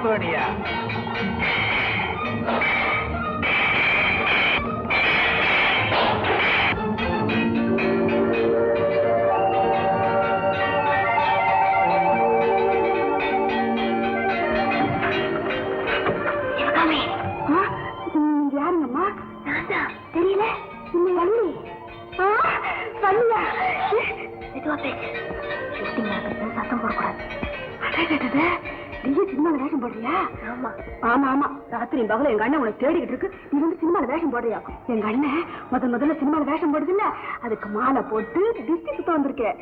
சோனியா. யாருங்கம்மா? தெரியல. வள்ளி. வள்ளியா? மெதுவா பேசு. சத்தம் போடக்கூடாது. நீ சினிமால வேஷம் போடுறியா? ஆமா ஆமா ஆமா. ராத்திரி பகல எங்க அண்ணன் உனக்கு தேடிக்கிட்டு இருக்கு. நீ வந்து சினிமால வேஷம் போடுறியா? எங்க அண்ணன் முதல்ல சினிமால வேஷம் போடுது இல்ல, அதுக்கு மாலை போட்டு டிஸ்டி சுத்த வந்திருக்கேன்.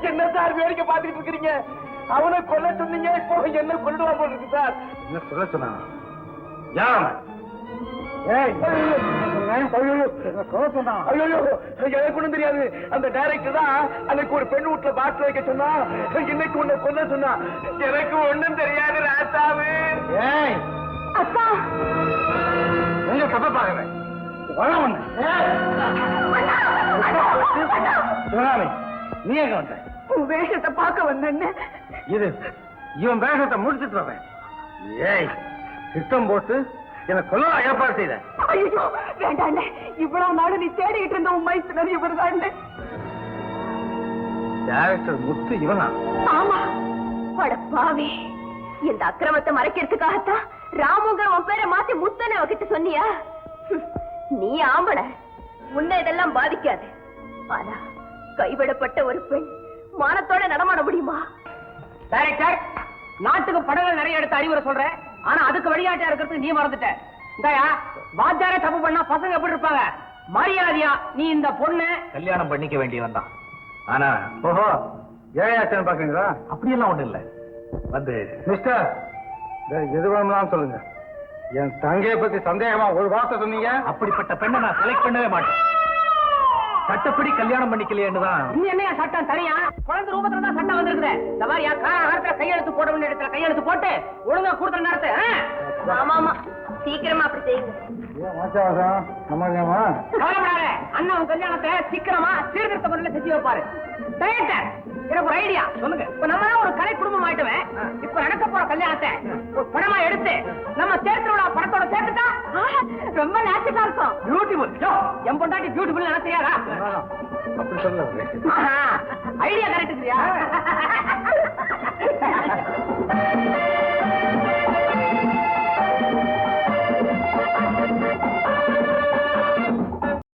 என்ன சார் வேடிக்கை பார்த்துட்டு இருக்கீங்க? அவனை கொல்ல சொன்னீங்க, இப்போ என்ன கொல்லுவா போல இருக்கு சார். என்ன சொல்ல சொன்னா? எனக்கு ஒண்ணும் தெரியாது. அந்த டைரக்டர் தான் அன்னைக்கு ஒரு பெண் வீட்டுல பாட்டு வைக்க சொன்னா, இன்னைக்கு உன்னை கொல்ல சொன்னா. எனக்கு ஒண்ணும் தெரியாது ராசாவு. எங்க தப்ப பாக்குறேன். நீ எங்க வந்த? வேஷத்தை பார்க்க வந்தேன்னு. இது இவன் வேஷத்தை முடிச்சுட்டு வரேன். ஏய், திட்டம் போட்டு எனக்கு கொல்ல ஏற்பாடு செய்த. ஐயோ வேண்டாண்ணே, இவ்வளவு நாள் நீ தேடிக்கிட்டு இருந்த உன் மைத்துனர் இவர்தான். டைரக்டர் முத்து இவனா? ஆமா. பாவி, இந்த அக்கிரமத்தை மறைக்கிறதுக்காகத்தான் ராமுங்கிற உன் பேரை மாத்தி முத்தனை அவகிட்ட சொன்னியா? நீ ஆம்பள, உன்னை இதெல்லாம் பாதிக்காது. ஆனா கைவிடப்பட்ட ஒரு பெண் மானத்தோட நடமாட முடியுமா? டைரக்டர், நாட்டுக்கு படங்கள் நிறைய எடுத்து அறிவுரை சொல்றேன். ஆனா அதுக்கு வழிகாட்டியா இருக்கிறது நீ மறந்துட்ட. இந்தாயா, வாத்தியாரே தப்பு பண்ணா பசங்க எப்படி இருப்பாங்க? மரியாதையா நீ இந்த பொண்ணு கல்யாணம் பண்ணிக்க வேண்டியவன் தான். ஆனா ஓஹோ ஏயாச்சன்னு பாக்குறீங்களா? அப்படியெல்லாம் ஒண்ணு இல்ல. வந்து மிஸ்டர், எது வேணும்னாலும் சொல்லுங்க. என் தங்கையை பத்தி சந்தேகமா ஒரு வார்த்தை சொன்னீங்க, அப்படிப்பட்ட பெண்ணை நான் செலக்ட் பண்ணவே மாட்டேன். சட்டப்படி கல்யாணம் பண்ணிக்கலையேன்னு தான். நீ என்னையா சட்டம் தனியா? குழந்தை ரூபத்துல தான் சட்டம் வந்திருக்குது. இந்த மாதிரி காலத்துல கையெழுத்து போட வேண்டிய இடத்துல கையெழுத்து போட்டு ஒழுங்கா கொடுத்த நேரத்தை. ஆமா ஆமா, சீக்கிரமா அப்படி செய்யுங்க. அண்ணன் கல்யாணத்தை சீக்கிரமா சீர்திருத்த முறையில செஞ்சு வைப்பாரு. டைரக்டர், எனக்கு ஒரு ஐடியா சொல்லுங்க. இப்ப நம்ம ஒரு கலை குடும்பம் ஆயிட்டுவேன். இப்ப நடக்க போற கல்யாணத்தை ஒரு படமா எடுத்து நம்ம சேர்த்து படத்தோட சேர்த்துட்டா ரொம்ப நேச்சுரலா இருக்கும். பியூட்டிஃபுல். என் பொண்டாட்டி பியூட்டிஃபுல் நினைச்சியாரா? அப்படி சொல்ல ஐடியா கரெக்ட்.